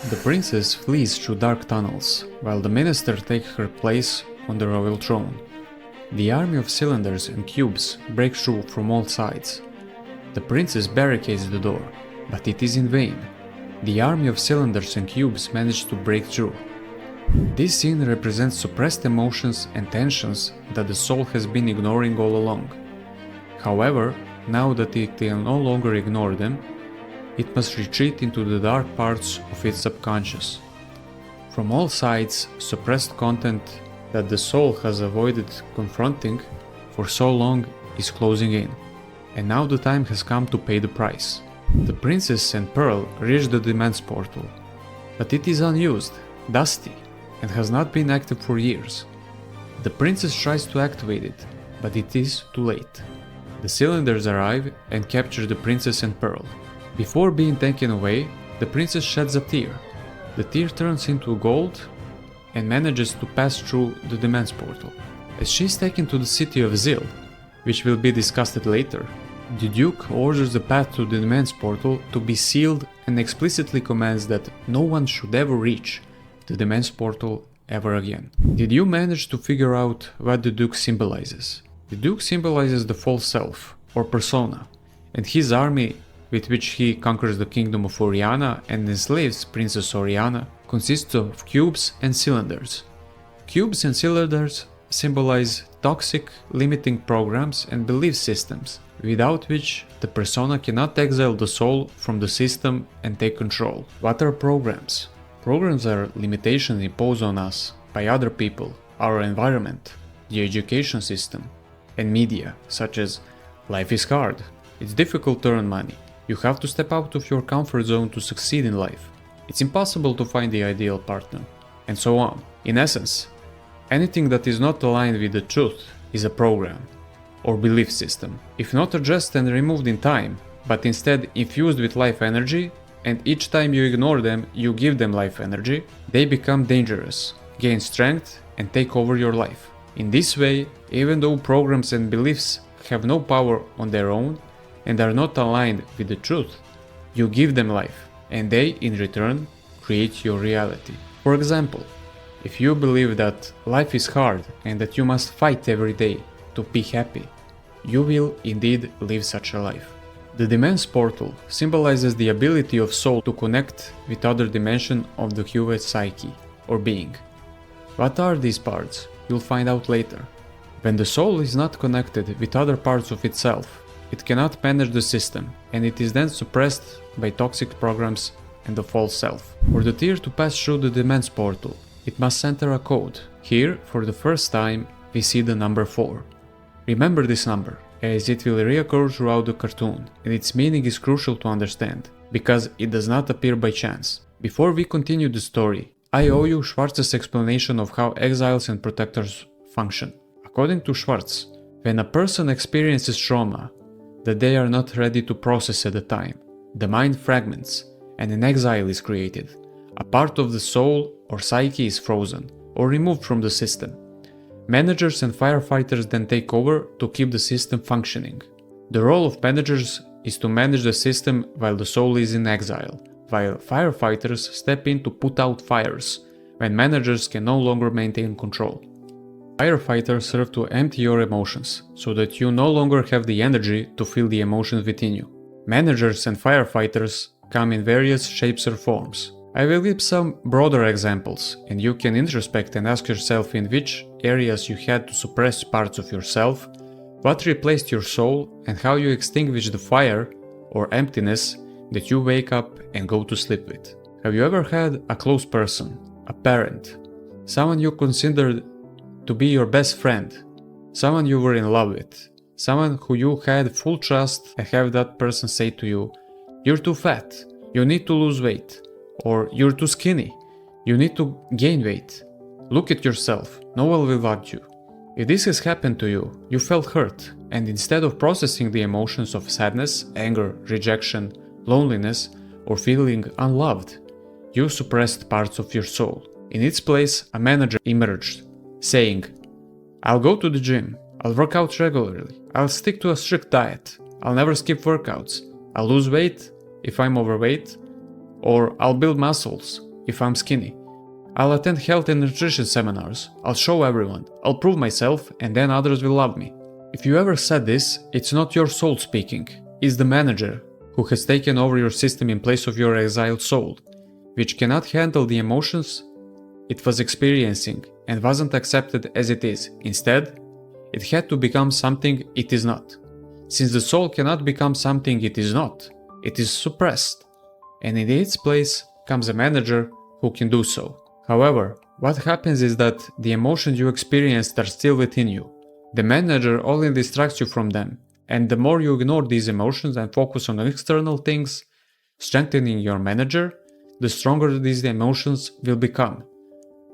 The princess flees through dark tunnels, while the minister takes her place on the royal throne. The army of cylinders and cubes breaks through from all sides. The princess barricades the door, but it is in vain. The army of cylinders and cubes manage to break through. This scene represents suppressed emotions and tensions that the soul has been ignoring all along. However, now that it can no longer ignore them, it must retreat into the dark parts of its subconscious. From all sides, suppressed content that the soul has avoided confronting for so long is closing in, and now the time has come to pay the price. The princess and Pearl reach the Demen's portal, but it is unused, dusty, and has not been active for years. The princess tries to activate it, but it is too late. The cylinders arrive and capture the princess and Pearl. Before being taken away, the princess sheds a tear. The tear turns into gold and manages to pass through the Demen's portal. As she is taken to the city of Zil, which will be discussed later, the Duke orders the path to the Demen's portal to be sealed and explicitly commands that no one should ever reach the Demen's portal ever again. Did you manage to figure out what the Duke symbolizes? The Duke symbolizes the false self, or persona, and his army, with which he conquers the kingdom of Oriana and enslaves Princess Oriana, consists of cubes and cylinders. Cubes and cylinders symbolize toxic, limiting programs and belief systems, without which the persona cannot exile the soul from the system and take control. What are programs? Programs are limitations imposed on us by other people, our environment, the education system, and media, such as life is hard, it's difficult to earn money, you have to step out of your comfort zone to succeed in life, it's impossible to find the ideal partner, and so on. In essence, anything that is not aligned with the truth is a program or belief system. If not addressed and removed in time, but instead infused with life energy, and each time you ignore them, you give them life energy, they become dangerous, gain strength, and take over your life. In this way, even though programs and beliefs have no power on their own and are not aligned with the truth, you give them life, and they, in return, create your reality. For example, if you believe that life is hard and that you must fight every day to be happy, you will indeed live such a life. The Demen's portal symbolizes the ability of soul to connect with other dimension of the human psyche, or being. What are these parts? You'll find out later. When the soul is not connected with other parts of itself, it cannot manage the system, and it is then suppressed by toxic programs and the false self. For the tear to pass through the Demen's portal, it must enter a code. Here, for the first time, we see the number 4. Remember this number, as it will reoccur throughout the cartoon, and its meaning is crucial to understand, because it does not appear by chance. Before we continue the story, I owe you Schwartz's explanation of how exiles and protectors function. According to Schwartz, when a person experiences trauma that they are not ready to process at the time, the mind fragments and an exile is created. A part of the soul or psyche is frozen or removed from the system. Managers and firefighters then take over to keep the system functioning. The role of managers is to manage the system while the soul is in exile, while firefighters step in to put out fires when managers can no longer maintain control. Firefighters serve to empty your emotions, so that you no longer have the energy to feel the emotions within you. Managers and firefighters come in various shapes or forms. I will give some broader examples, and you can introspect and ask yourself in which areas you had to suppress parts of yourself, what replaced your soul, and how you extinguish the fire or emptiness that you wake up and go to sleep with. Have you ever had a close person, a parent, someone you considered to be your best friend, someone you were in love with, someone who you had full trust, and have that person say to you, "You're too fat, you need to lose weight," or "You're too skinny, you need to gain weight. Look at yourself, no one will want you." If this has happened to you, you felt hurt, and instead of processing the emotions of sadness, anger, rejection, loneliness, or feeling unloved, you suppressed parts of your soul. In its place, a manager emerged, saying, "I'll go to the gym, I'll work out regularly, I'll stick to a strict diet, I'll never skip workouts, I'll lose weight if I'm overweight, or I'll build muscles, if I'm skinny. I'll attend health and nutrition seminars, I'll show everyone, I'll prove myself, and then others will love me. If you ever said this, it's not your soul speaking, it's the manager who has taken over your system in place of your exiled soul, which cannot handle the emotions it was experiencing and wasn't accepted as it is. Instead, it had to become something it is not. Since the soul cannot become something it is not, it is suppressed, and in its place comes a manager who can do so. However, what happens is that the emotions you experienced are still within you. The manager only distracts you from them, and the more you ignore these emotions and focus on external things, strengthening your manager, the stronger these emotions will become,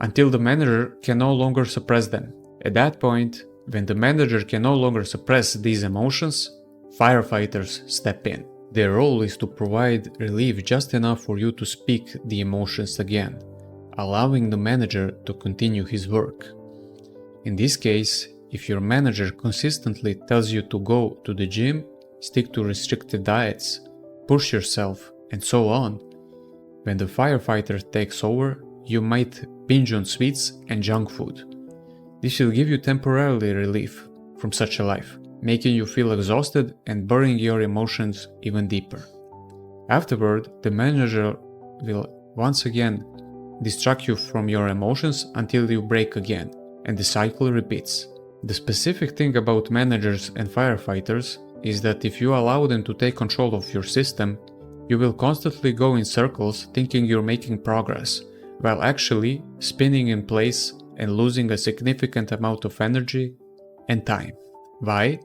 until the manager can no longer suppress them. At that point, when the manager can no longer suppress these emotions, firefighters step in. Their role is to provide relief just enough for you to speak the emotions again, allowing the manager to continue his work. In this case, if your manager consistently tells you to go to the gym, stick to restricted diets, push yourself, and so on, when the firefighter takes over, you might binge on sweets and junk food. This will give you temporarily relief from such a life, making you feel exhausted and burying your emotions even deeper. Afterward, the manager will once again distract you from your emotions until you break again, and the cycle repeats. The specific thing about managers and firefighters is that if you allow them to take control of your system, you will constantly go in circles thinking you're making progress, while actually spinning in place and losing a significant amount of energy and time. Why?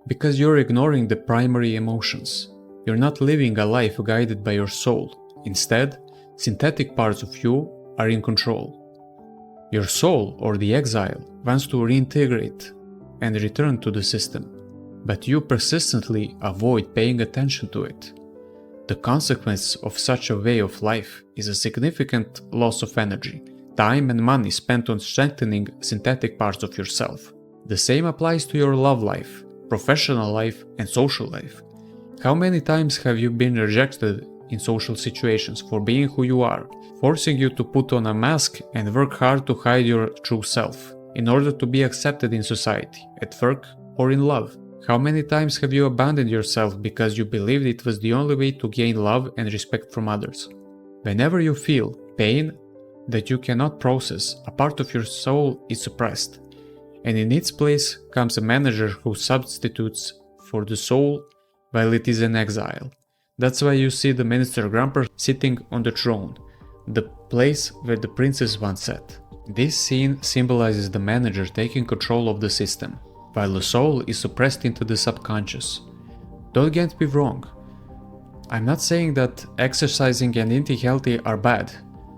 Because you're ignoring the primary emotions. You're not living a life guided by your soul. Instead, synthetic parts of you are in control. Your soul, or the exile, wants to reintegrate and return to the system, but you persistently avoid paying attention to it. The consequence of such a way of life is a significant loss of energy, time and money spent on strengthening synthetic parts of yourself. The same applies to your love life, professional life, and social life. How many times have you been rejected in social situations for being who you are, forcing you to put on a mask and work hard to hide your true self, in order to be accepted in society, at work, or in love? How many times have you abandoned yourself because you believed it was the only way to gain love and respect from others? Whenever you feel pain that you cannot process, a part of your soul is suppressed, and in its place comes a manager who substitutes for the soul while it is in exile. That's why you see the minister Grumper sitting on the throne, the place where the princess once sat. This scene symbolizes the manager taking control of the system, while the soul is suppressed into the subconscious. Don't get me wrong. I'm not saying that exercising and eating healthy are bad,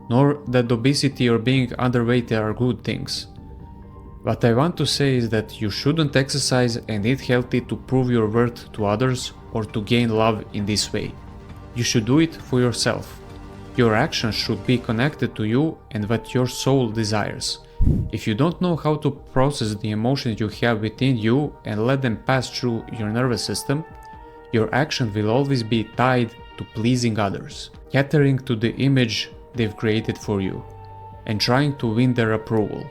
nor that obesity or being underweight are good things. What I want to say is that you shouldn't exercise and eat healthy to prove your worth to others or to gain love in this way. You should do it for yourself. Your actions should be connected to you and what your soul desires. If you don't know how to process the emotions you have within you and let them pass through your nervous system, your action will always be tied to pleasing others, catering to the image they've created for you, and trying to win their approval.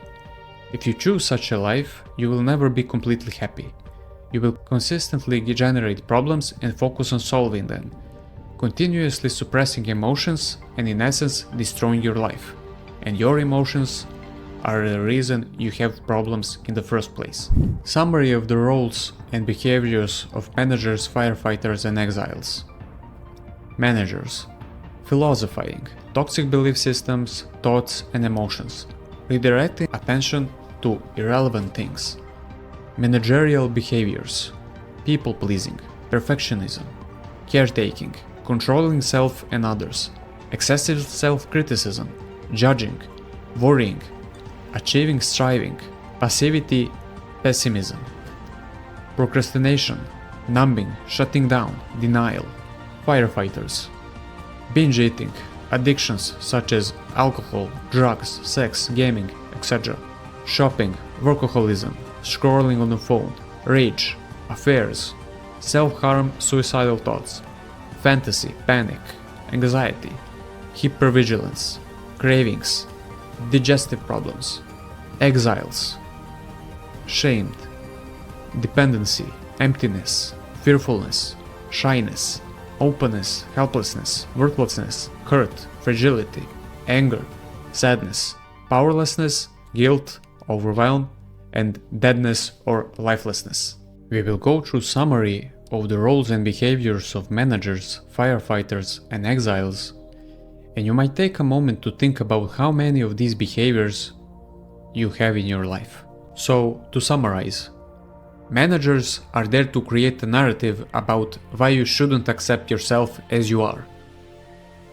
If you choose such a life, you will never be completely happy. You will consistently generate problems and focus on solving them, continuously suppressing emotions and in essence destroying your life. And your emotions are the reason you have problems in the first place. Summary of the roles and behaviors of managers, firefighters, and exiles. Managers. Philosophizing, toxic belief systems, thoughts, and emotions, redirecting attention to irrelevant things. Managerial behaviors, people-pleasing, perfectionism, caretaking, controlling self and others, excessive self-criticism, judging, worrying, achieving striving, passivity, pessimism, procrastination, numbing, shutting down, denial. Firefighters. Binge eating, addictions such as alcohol, drugs, sex, gaming, etc. Shopping, workaholism, scrolling on the phone, rage, affairs, self-harm, suicidal thoughts, fantasy, panic, anxiety, hypervigilance, cravings, digestive problems, exiles, shamed, dependency, emptiness, fearfulness, shyness, openness, helplessness, worthlessness, hurt, fragility, anger, sadness, powerlessness, guilt, overwhelm, and deadness or lifelessness. We will go through summary of the roles and behaviors of managers, firefighters, and exiles, and you might take a moment to think about how many of these behaviors you have in your life. So, to summarize, managers are there to create a narrative about why you shouldn't accept yourself as you are.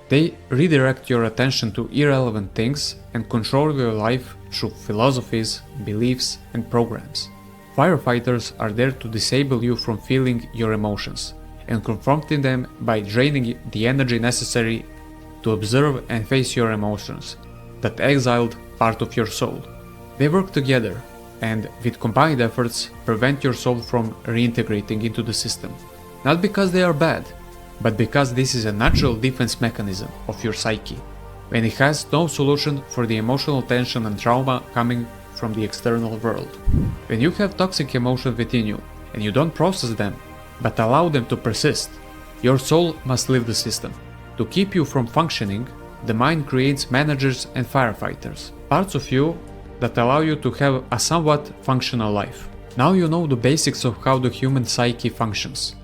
They redirect your attention to irrelevant things and control your life through philosophies, beliefs, and programs. Firefighters are there to disable you from feeling your emotions and confronting them by draining the energy necessary to observe and face your emotions, that exiled part of your soul. They work together and, with combined efforts, prevent your soul from reintegrating into the system. Not because they are bad, but because this is a natural defense mechanism of your psyche, when it has no solution for the emotional tension and trauma coming from the external world. When you have toxic emotions within you and you don't process them, but allow them to persist, your soul must leave the system. To keep you from functioning, the mind creates managers and firefighters, parts of you that allow you to have a somewhat functional life. Now you know the basics of how the human psyche functions,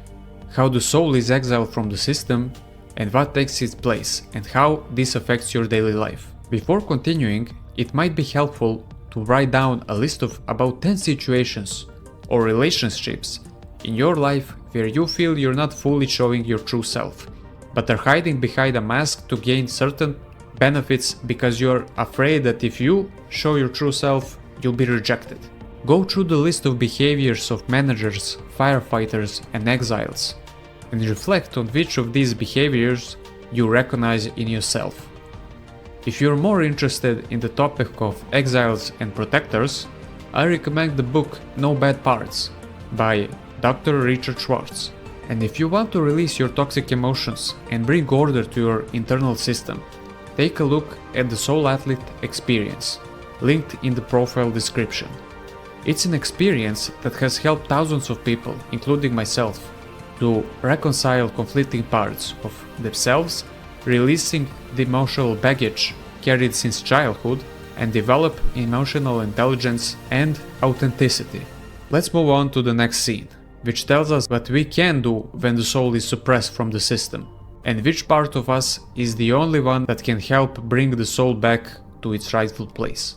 how the soul is exiled from the system and what takes its place, and how this affects your daily life. Before continuing, it might be helpful to write down a list of about 10 situations or relationships in your life where you feel you're not fully showing your true self, but are hiding behind a mask to gain certain benefits because you're afraid that if you show your true self, you'll be rejected. Go through the list of behaviors of managers, firefighters, and exiles, and reflect on which of these behaviors you recognize in yourself. If you're more interested in the topic of exiles and protectors, I recommend the book No Bad Parts by Dr. Richard Schwartz. And if you want to release your toxic emotions and bring order to your internal system, take a look at the Soul Athlete Experience, linked in the profile description. It's an experience that has helped thousands of people, including myself, to reconcile conflicting parts of themselves, releasing the emotional baggage carried since childhood, and develop emotional intelligence and authenticity. Let's move on to the next scene, which tells us what we can do when the soul is suppressed from the system, and which part of us is the only one that can help bring the soul back to its rightful place.